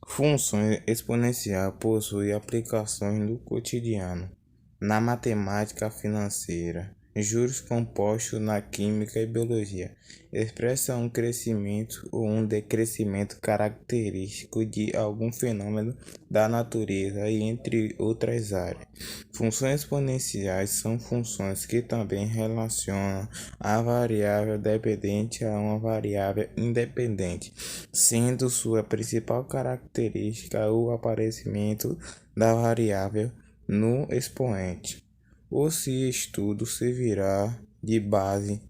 Função exponencial possui aplicações no cotidiano, na matemática financeira, juros compostos na química e biologia. Expressa um crescimento ou um decrescimento característico de algum fenômeno da natureza e entre outras áreas. Funções exponenciais são funções que também relacionam a variável dependente a uma variável independente, sendo sua principal característica o aparecimento da variável no expoente. O estudo servirá de base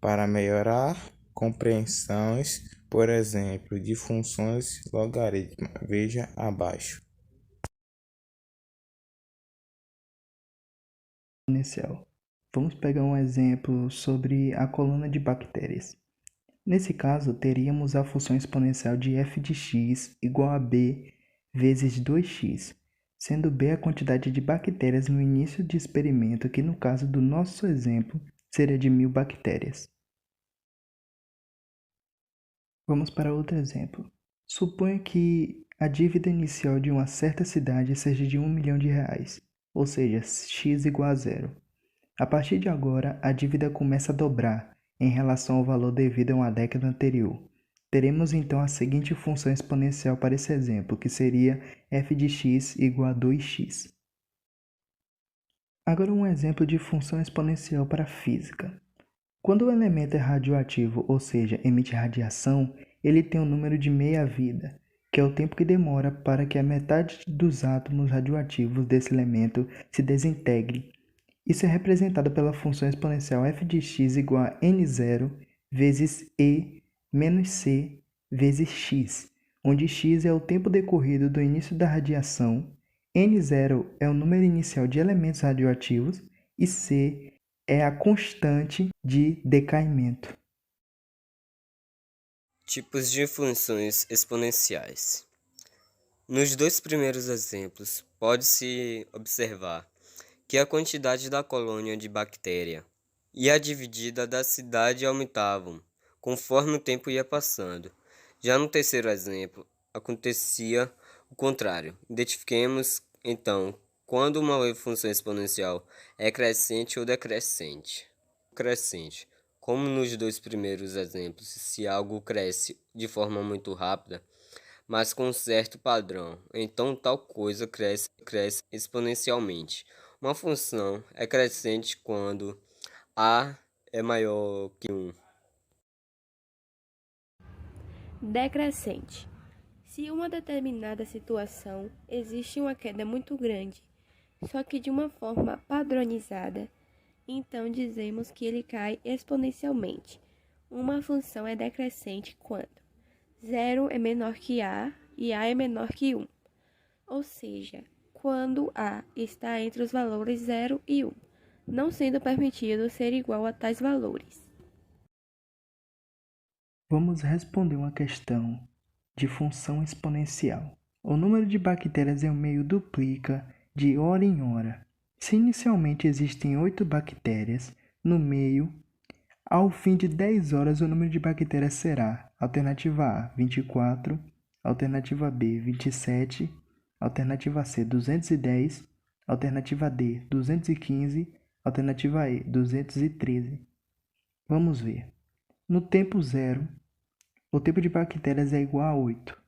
para melhorar compreensões, por exemplo, de funções logarítmicas. Veja abaixo. Exponencial. Vamos pegar um exemplo sobre a coluna de bactérias. Nesse caso, teríamos a função exponencial de f de x igual a b vezes 2x, sendo b a quantidade de bactérias no início de experimento, que no caso do nosso exemplo seria de 1000 bactérias. Vamos para outro exemplo. Suponha que a dívida inicial de uma certa cidade seja de R$ 1 milhão, ou seja, x igual a zero. A partir de agora, a dívida começa a dobrar em relação ao valor devido a uma década anterior. Teremos então a seguinte função exponencial para esse exemplo, que seria f de x igual a 2x. Agora um exemplo de função exponencial para a física. Quando o elemento é radioativo, ou seja, emite radiação, ele tem um número de meia-vida, que é o tempo que demora para que a metade dos átomos radioativos desse elemento se desintegre. Isso é representado pela função exponencial f de x igual a n0 vezes e menos c vezes x, onde x é o tempo decorrido do início da radiação, n0 é o número inicial de elementos radioativos e c é a constante de decaimento. Tipos de funções exponenciais. Nos dois primeiros exemplos, pode-se observar que a quantidade da colônia de bactéria e a dividida da cidade aumentavam conforme o tempo ia passando. Já no terceiro exemplo, acontecia o contrário. Identifiquemos, então, quando uma função exponencial é crescente ou decrescente. Crescente. Como nos dois primeiros exemplos, se algo cresce de forma muito rápida, mas com um certo padrão, então tal coisa cresce exponencialmente. Uma função é crescente quando a é maior que 1. Decrescente. Se uma determinada situação existe uma queda muito grande, só que de uma forma padronizada, então dizemos que ele cai exponencialmente. Uma função é decrescente quando 0 é menor que a e a é menor que 1, ou seja, quando a está entre os valores 0 e 1, não sendo permitido ser igual a tais valores. Vamos responder uma questão de função exponencial. O número de bactérias em um meio duplica de hora em hora. Se inicialmente existem 8 bactérias no meio, ao fim de 10 horas o número de bactérias será: alternativa A, 24, alternativa B, 27, alternativa C, 210, alternativa D, 215, alternativa E, 213. Vamos ver. No tempo 0, o tempo de bactérias é igual a 8.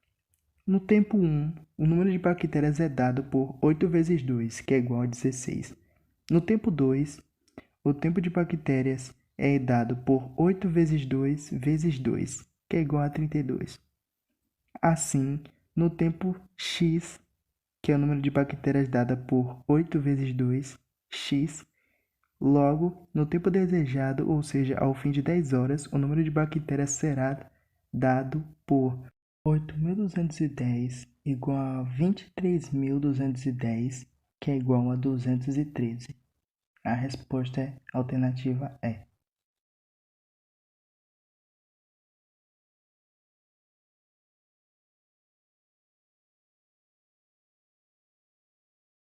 No tempo 1, o número de bactérias é dado por 8 vezes 2, que é igual a 16. No tempo 2, o tempo de bactérias é dado por 8 vezes 2 vezes 2, que é igual a 32. Assim, no tempo x, que é o número de bactérias dada por 8 vezes 2, x, logo, no tempo desejado, ou seja, ao fim de 10 horas, o número de bactérias será dado por 8.210 igual a 23.210, que é igual a 213. A resposta é alternativa E.